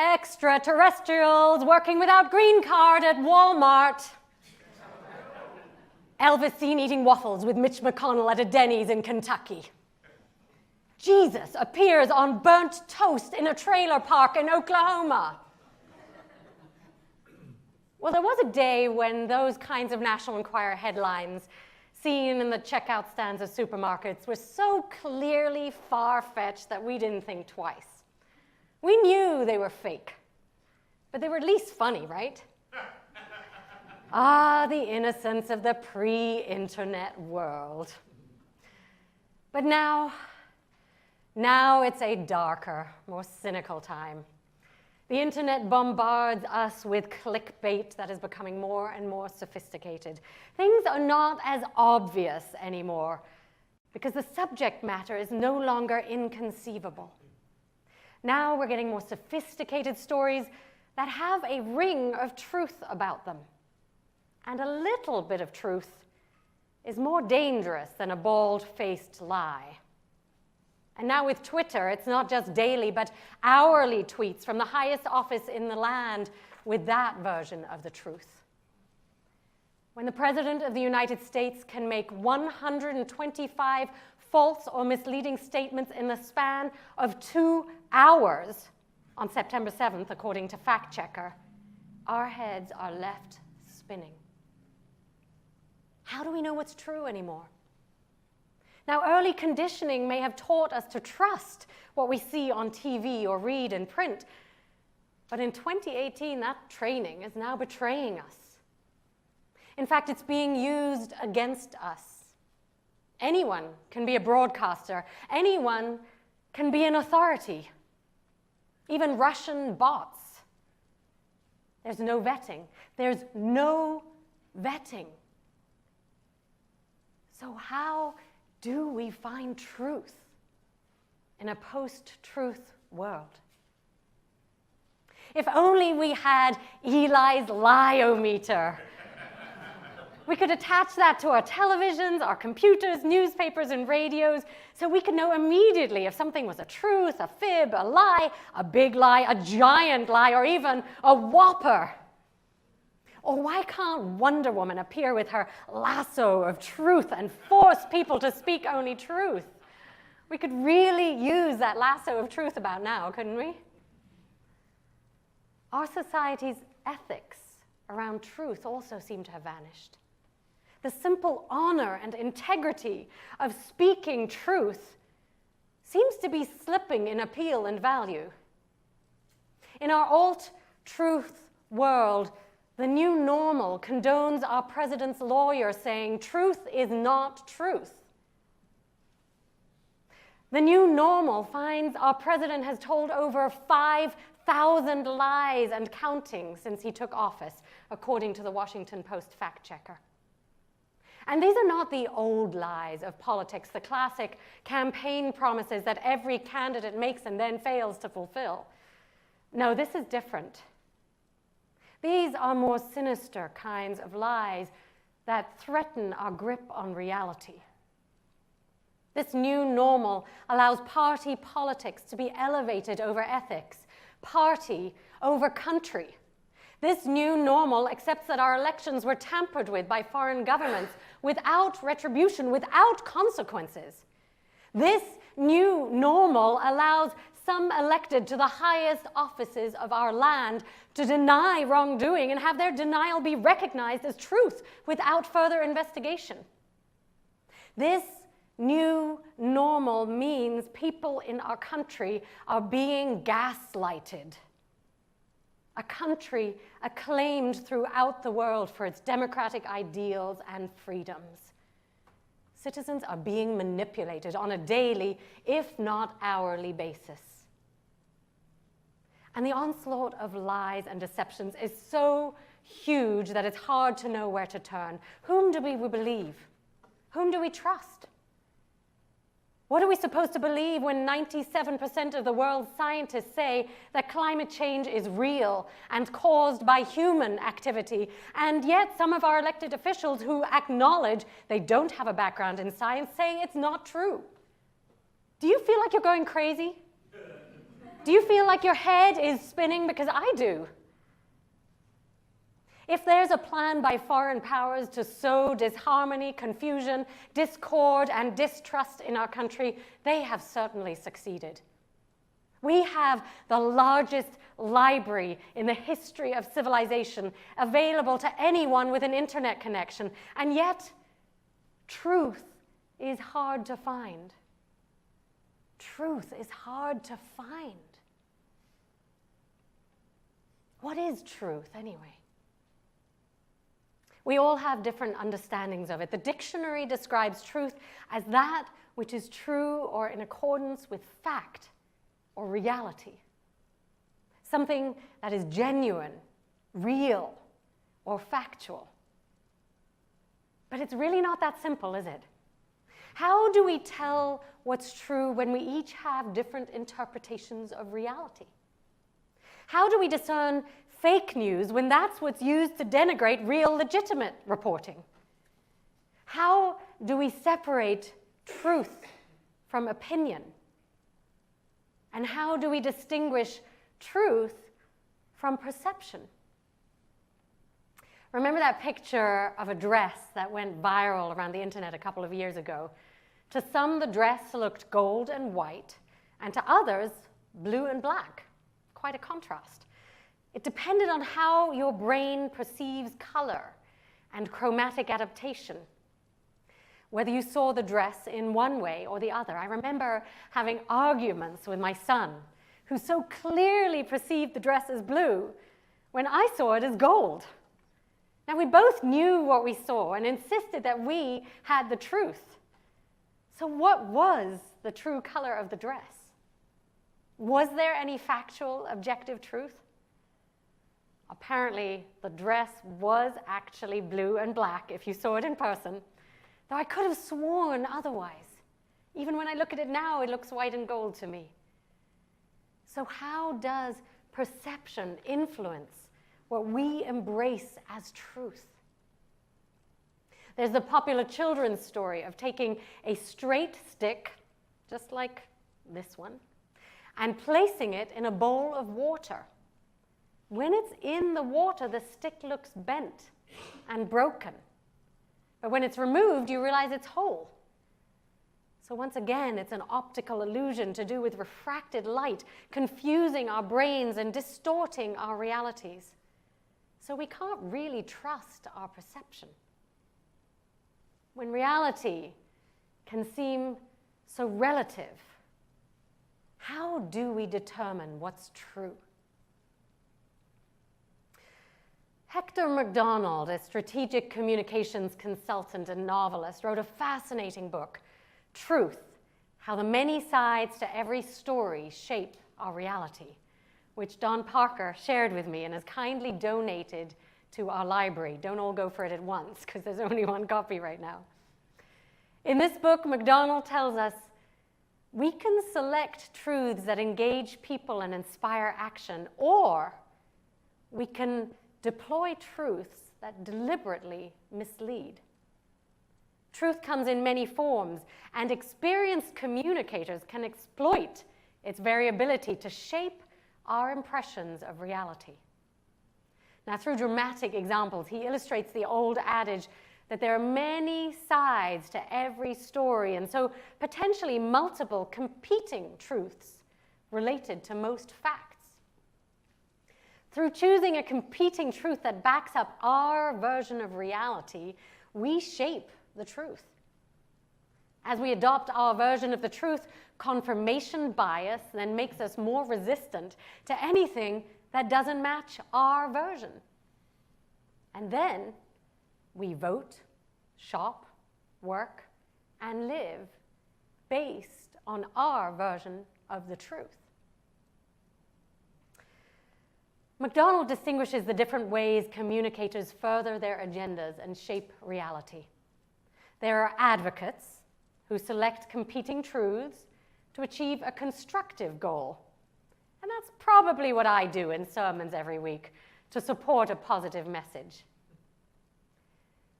Extraterrestrials working without green card at Walmart. Elvis seen eating waffles with Mitch McConnell at a Denny's in Kentucky. Jesus appears on burnt toast in a trailer park in Oklahoma. Well, there was a day when those kinds of National Enquirer headlines seen in the checkout stands of supermarkets were so clearly far-fetched that we didn't think twice. We knew they were fake, but they were at least funny, right? Ah, the innocence of the pre-internet world. But now it's a darker, more cynical time. The internet bombards us with clickbait that is becoming more and more sophisticated. Things are not as obvious anymore because the subject matter is no longer inconceivable. Now we're getting more sophisticated stories that have a ring of truth about them. And a little bit of truth is more dangerous than a bald-faced lie. And now with Twitter, it's not just daily, but hourly tweets from the highest office in the land with that version of the truth. When the President of the United States can make 125 false or misleading statements in the span of 2 hours on September 7th, according to Fact Checker, our heads are left spinning. How do we know what's true anymore? Now, early conditioning may have taught us to trust what we see on TV or read in print, but in 2018, that training is now betraying us. In fact, it's being used against us. Anyone can be a broadcaster. Anyone can be an authority. Even Russian bots. There's no vetting. There's no vetting. So how do we find truth in a post-truth world? If only we had Eli's lie-o-meter. We could attach that to our televisions, our computers, newspapers, and radios, so we could know immediately if something was a truth, a fib, a lie, a big lie, a giant lie, or even a whopper. Or why can't Wonder Woman appear with her lasso of truth and force people to speak only truth? We could really use that lasso of truth about now, couldn't we? Our society's ethics around truth also seem to have vanished. The simple honor and integrity of speaking truth seems to be slipping in appeal and value. In our alt-truth world, the new normal condones our president's lawyer saying truth is not truth. The new normal finds our president has told over 5,000 lies and counting since he took office, according to the Washington Post fact checker. And these are not the old lies of politics, the classic campaign promises that every candidate makes and then fails to fulfill. No, this is different. These are more sinister kinds of lies that threaten our grip on reality. This new normal allows party politics to be elevated over ethics, party over country. This new normal accepts that our elections were tampered with by foreign governments without retribution, without consequences. This new normal allows some elected to the highest offices of our land to deny wrongdoing and have their denial be recognized as truth without further investigation. This new normal means people in our country are being gaslighted. A country acclaimed throughout the world for its democratic ideals and freedoms. Citizens are being manipulated on a daily, if not hourly basis. And the onslaught of lies and deceptions is so huge that it's hard to know where to turn. Whom do we believe? Whom do we trust? What are we supposed to believe when 97% of the world's scientists say that climate change is real and caused by human activity, and yet some of our elected officials who acknowledge they don't have a background in science say it's not true? Do you feel like you're going crazy? Do you feel like your head is spinning? Because I do. If there's a plan by foreign powers to sow disharmony, confusion, discord, and distrust in our country, they have certainly succeeded. We have the largest library in the history of civilization available to anyone with an internet connection, and yet truth is hard to find. Truth is hard to find. What is truth, anyway? We all have different understandings of it. The dictionary describes truth as that which is true or in accordance with fact or reality. Something that is genuine, real, or factual. But it's really not that simple, is it? How do we tell what's true when we each have different interpretations of reality? How do we discern fake news when that's what's used to denigrate real, legitimate reporting? How do we separate truth from opinion? And how do we distinguish truth from perception? Remember that picture of a dress that went viral around the internet a couple of years ago? To some, the dress looked gold and white, and to others, blue and black. Quite a contrast. It depended on how your brain perceives color and chromatic adaptation, whether you saw the dress in one way or the other. I remember having arguments with my son, who so clearly perceived the dress as blue when I saw it as gold. Now, we both knew what we saw and insisted that we had the truth. So what was the true color of the dress? Was there any factual, objective truth? Apparently, the dress was actually blue and black if you saw it in person, though I could have sworn otherwise. Even when I look at it now, it looks white and gold to me. So how does perception influence what we embrace as truth? There's the popular children's story of taking a straight stick, just like this one, and placing it in a bowl of water. When it's in the water, the stick looks bent and broken. But when it's removed, you realize it's whole. So once again, it's an optical illusion to do with refracted light, confusing our brains and distorting our realities. So we can't really trust our perception. When reality can seem so relative, how do we determine what's true? Hector MacDonald, a strategic communications consultant and novelist, wrote a fascinating book, Truth: How the Many Sides to Every Story Shape Our Reality, which Don Parker shared with me and has kindly donated to our library. Don't all go for it at once, because there's only one copy right now. In this book, MacDonald tells us we can select truths that engage people and inspire action, or we can deploy truths that deliberately mislead. Truth comes in many forms, and experienced communicators can exploit its variability to shape our impressions of reality. Now, through dramatic examples, he illustrates the old adage that there are many sides to every story, and so potentially multiple competing truths related to most facts. Through choosing a competing truth that backs up our version of reality, we shape the truth. As we adopt our version of the truth, confirmation bias then makes us more resistant to anything that doesn't match our version. And then we vote, shop, work, and live based on our version of the truth. MacDonald distinguishes the different ways communicators further their agendas and shape reality. There are advocates who select competing truths to achieve a constructive goal. And that's probably what I do in sermons every week, to support a positive message.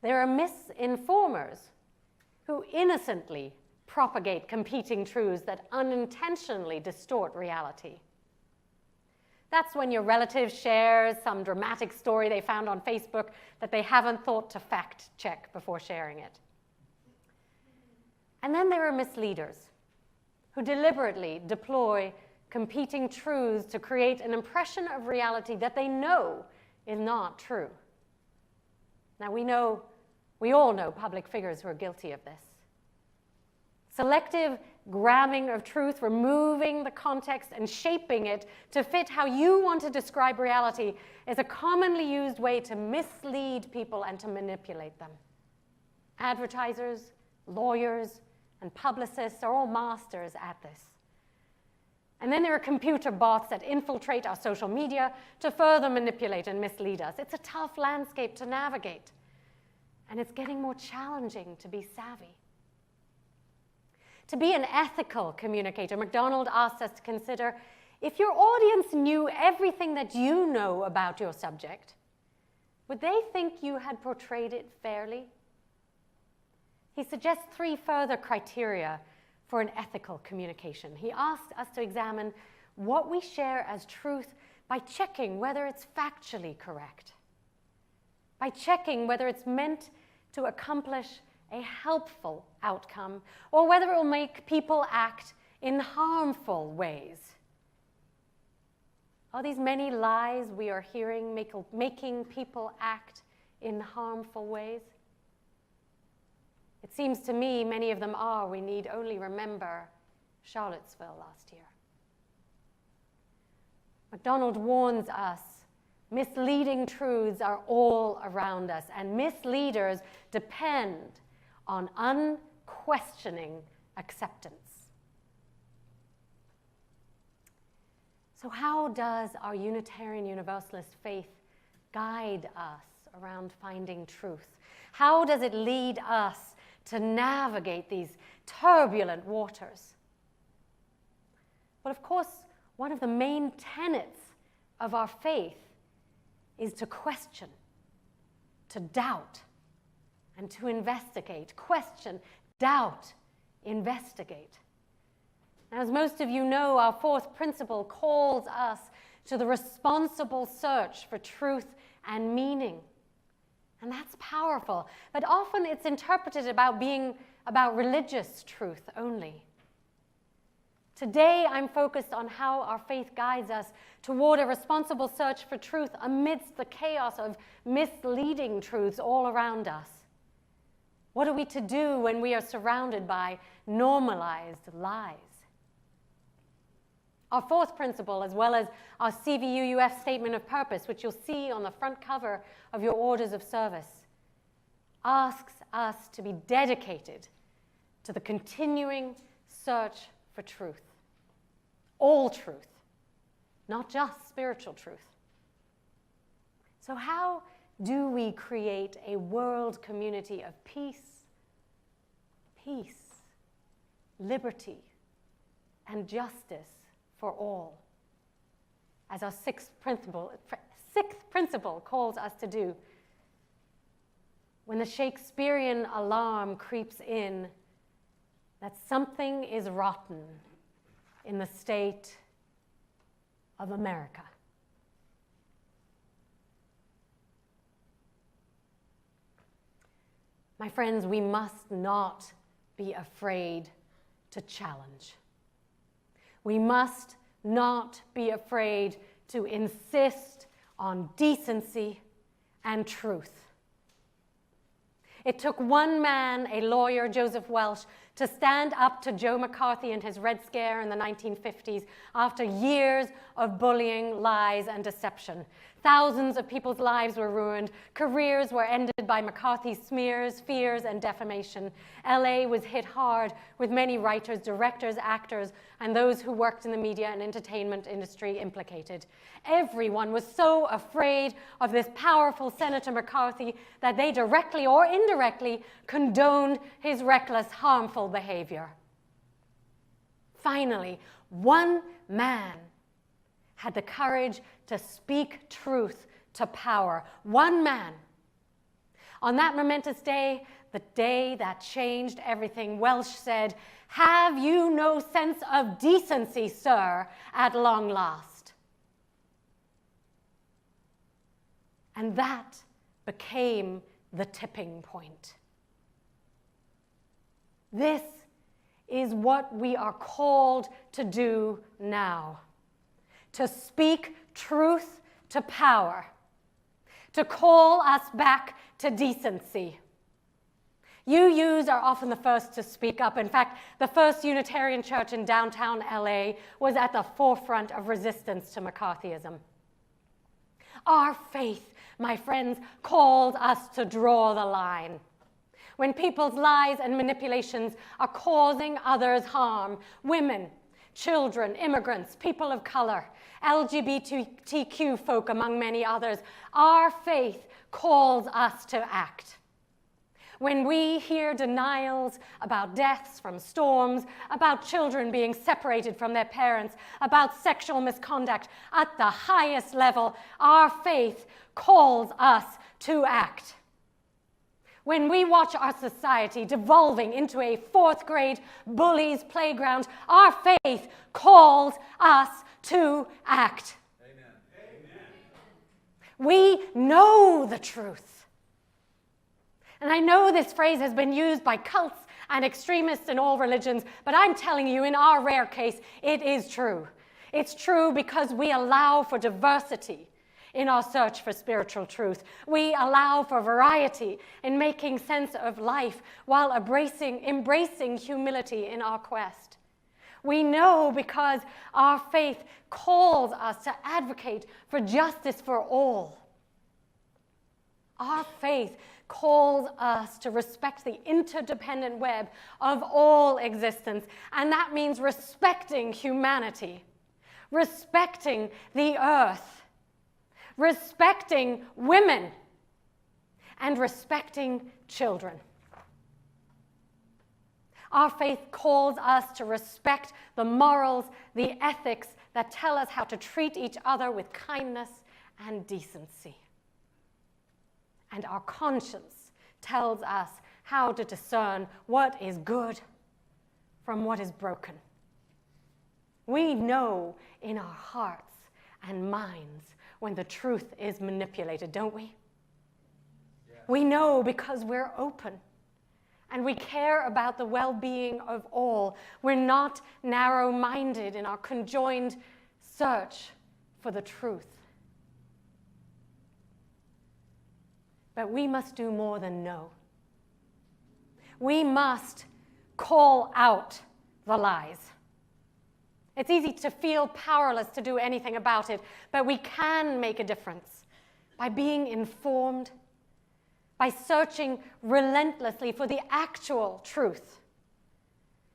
There are misinformers who innocently propagate competing truths that unintentionally distort reality. That's when your relative shares some dramatic story they found on Facebook that they haven't thought to fact check before sharing it. And then there are misleaders who deliberately deploy competing truths to create an impression of reality that they know is not true. Now we all know public figures who are guilty of this. Selective grabbing of truth, removing the context and shaping it to fit how you want to describe reality is a commonly used way to mislead people and to manipulate them. Advertisers, lawyers, and publicists are all masters at this. And then there are computer bots that infiltrate our social media to further manipulate and mislead us. It's a tough landscape to navigate, and it's getting more challenging to be savvy. To be an ethical communicator, MacDonald asked us to consider, if your audience knew everything that you know about your subject, would they think you had portrayed it fairly? He suggests 3 further criteria for an ethical communication. He asked us to examine what we share as truth by checking whether it's factually correct, by checking whether it's meant to accomplish a helpful outcome, or whether it will make people act in harmful ways. Are these many lies we are hearing making people act in harmful ways? It seems to me many of them are. We need only remember Charlottesville last year. MacDonald warns us, misleading truths are all around us, and misleaders depend on unquestioning acceptance. So how does our Unitarian Universalist faith guide us around finding truth? How does it lead us to navigate these turbulent waters? Well, of course, one of the main tenets of our faith is to question, to doubt, and to investigate. Question, doubt, investigate. As most of you know, our 4th principle calls us to the responsible search for truth and meaning. And that's powerful, but often it's interpreted about religious truth only. Today, I'm focused on how our faith guides us toward a responsible search for truth amidst the chaos of misleading truths all around us. What are we to do when we are surrounded by normalized lies? Our 4th principle, as well as our CVUUF statement of purpose, which you'll see on the front cover of your orders of service, asks us to be dedicated to the continuing search for truth. All truth, not just spiritual truth. So how do we create a world community of peace, liberty, and justice for all, as our 6th principle calls us to do? When the Shakespearean alarm creeps in that something is rotten in the state of America. My friends, we must not be afraid to challenge. We must not be afraid to insist on decency and truth. It took one man, a lawyer, Joseph Welch, to stand up to Joe McCarthy and his Red Scare in the 1950s after years of bullying, lies, and deception. Thousands of people's lives were ruined. Careers were ended by McCarthy's smears, fears, and defamation. LA was hit hard with many writers, directors, actors, and those who worked in the media and entertainment industry implicated. Everyone was so afraid of this powerful Senator McCarthy that they directly or indirectly condoned his reckless, harmful behavior. Finally, one man had the courage to speak truth to power. One man. On that momentous day, the day that changed everything, Welch said, "Have you no sense of decency, sir, at long last?" And that became the tipping point. This is what we are called to do now. To speak truth to power. To call us back to decency. UUs are often the first to speak up. In fact, the first Unitarian church in downtown LA was at the forefront of resistance to McCarthyism. Our faith, my friends, calls us to draw the line. When people's lies and manipulations are causing others harm, women, children, immigrants, people of color, LGBTQ folk, among many others, our faith calls us to act. When we hear denials about deaths from storms, about children being separated from their parents, about sexual misconduct at the highest level, our faith calls us to act. When we watch our society devolving into a fourth grade bully's playground, our faith calls us to act. Amen. We know the truth. And I know this phrase has been used by cults and extremists in all religions, but I'm telling you, in our rare case, it is true. It's true because we allow for diversity in our search for spiritual truth. We allow for variety in making sense of life while embracing humility in our quest. We know because our faith calls us to advocate for justice for all. Our faith calls us to respect the interdependent web of all existence, and that means respecting humanity, respecting the earth, respecting women, and respecting children. Our faith calls us to respect the morals, the ethics that tell us how to treat each other with kindness and decency. And our conscience tells us how to discern what is good from what is broken. We know in our hearts and minds when the truth is manipulated, don't we? Yeah. We know because we're open and we care about the well-being of all. We're not narrow-minded in our conjoined search for the truth. But we must do more than know. We must call out the lies. It's easy to feel powerless to do anything about it, but we can make a difference by being informed, by searching relentlessly for the actual truth,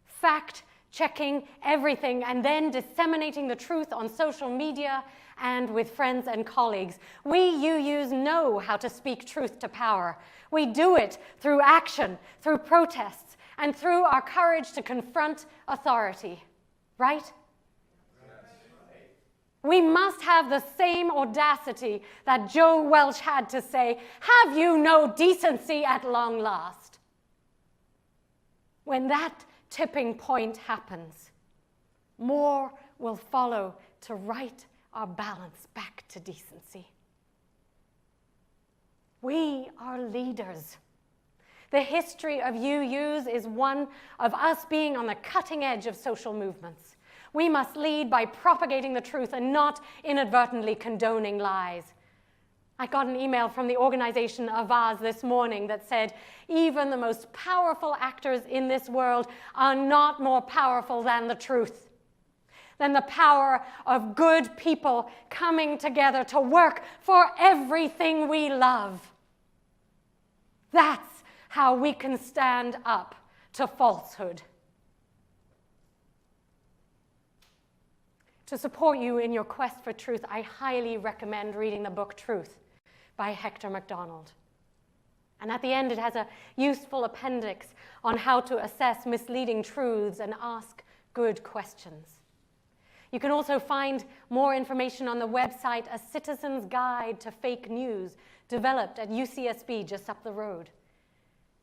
fact-checking everything, and then disseminating the truth on social media and with friends and colleagues. We UUs know how to speak truth to power. We do it through action, through protests, and through our courage to confront authority. Right? We must have the same audacity that Joe Welch had to say, "Have you no decency at long last?" When that tipping point happens, more will follow to right our balance back to decency. We are leaders. The history of UUs is one of us being on the cutting edge of social movements. We must lead by propagating the truth and not inadvertently condoning lies. I got an email from the organization Avaz this morning that said, even the most powerful actors in this world are not more powerful than the truth, than the power of good people coming together to work for everything we love. That's how we can stand up to falsehood. To support you in your quest for truth, I highly recommend reading the book Truth by Hector MacDonald. And at the end, it has a useful appendix on how to assess misleading truths and ask good questions. You can also find more information on the website A Citizen's Guide to Fake News, developed at UCSB just up the road.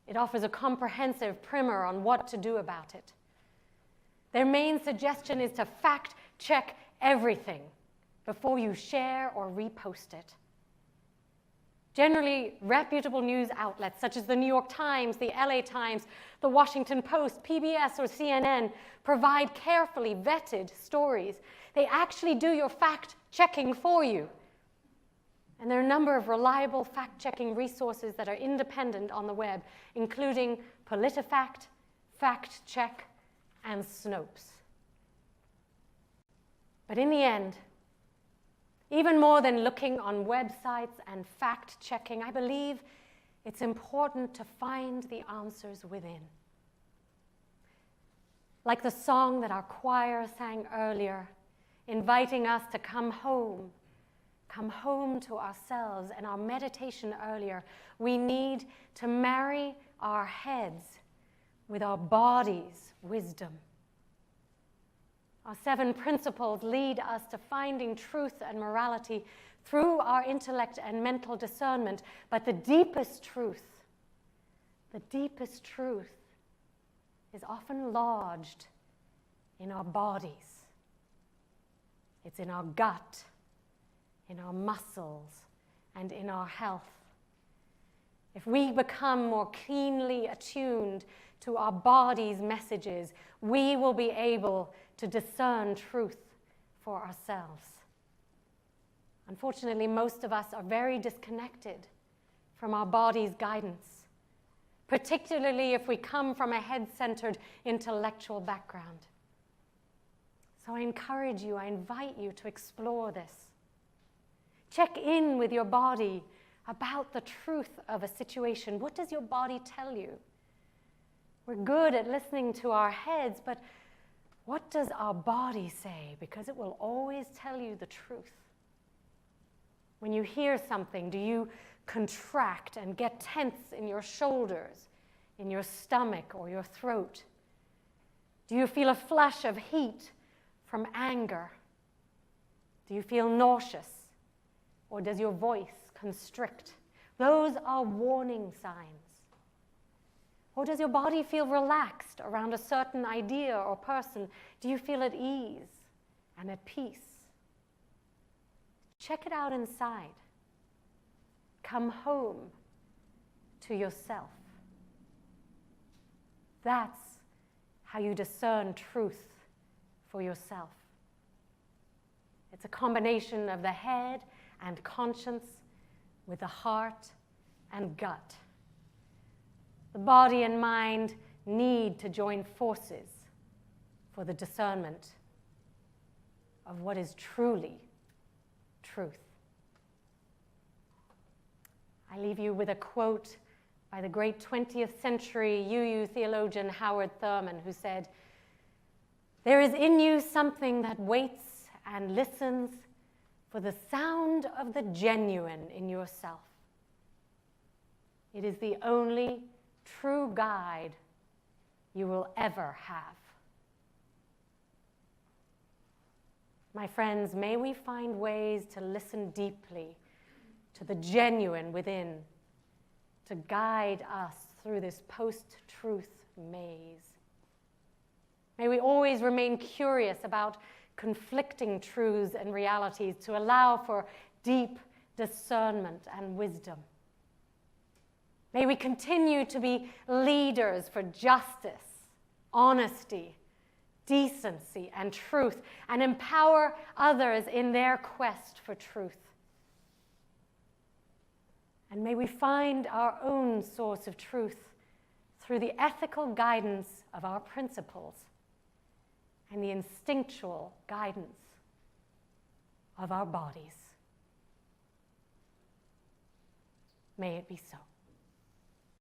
It offers a comprehensive primer on what to do about it. Their main suggestion is to fact-check everything before you share or repost it. Generally, reputable news outlets such as the New York Times, the LA Times, the Washington Post, PBS, or CNN provide carefully vetted stories. They actually do your fact-checking for you. And there are a number of reliable fact-checking resources that are independent on the web, including PolitiFact, FactCheck, and Snopes. But in the end, even more than looking on websites and fact-checking, I believe it's important to find the answers within. Like the song that our choir sang earlier, inviting us to come home to ourselves, and our meditation earlier, we need to marry our heads with our body's wisdom. Our 7 principles lead us to finding truth and morality through our intellect and mental discernment, but the deepest truth is often lodged in our bodies. It's in our gut, in our muscles, and in our health. If we become more keenly attuned to our body's messages, we will be able to discern truth for ourselves. Unfortunately, most of us are very disconnected from our body's guidance, particularly if we come from a head-centered intellectual background. So I encourage you, I invite you to explore this. Check in with your body about the truth of a situation. What does your body tell you? We're good at listening to our heads, but what does our body say? Because it will always tell you the truth. When you hear something, do you contract and get tense in your shoulders, in your stomach or your throat? Do you feel a flush of heat from anger? Do you feel nauseous? Or does your voice constrict? Those are warning signs. Or does your body feel relaxed around a certain idea or person? Do you feel at ease and at peace? Check it out inside. Come home to yourself. That's how you discern truth for yourself. It's a combination of the head and conscience with the heart and gut. The body and mind need to join forces for the discernment of what is truly truth. I leave you with a quote by the great 20th century UU theologian Howard Thurman, who said, "There is in you something that waits and listens for the sound of the genuine in yourself. It is the only true guide you will ever have." My friends, may we find ways to listen deeply to the genuine within, to guide us through this post-truth maze. May we always remain curious about conflicting truths and realities to allow for deep discernment and wisdom. May we continue to be leaders for justice, honesty, decency, and truth, and empower others in their quest for truth. And may we find our own source of truth through the ethical guidance of our principles and the instinctual guidance of our bodies. May it be so.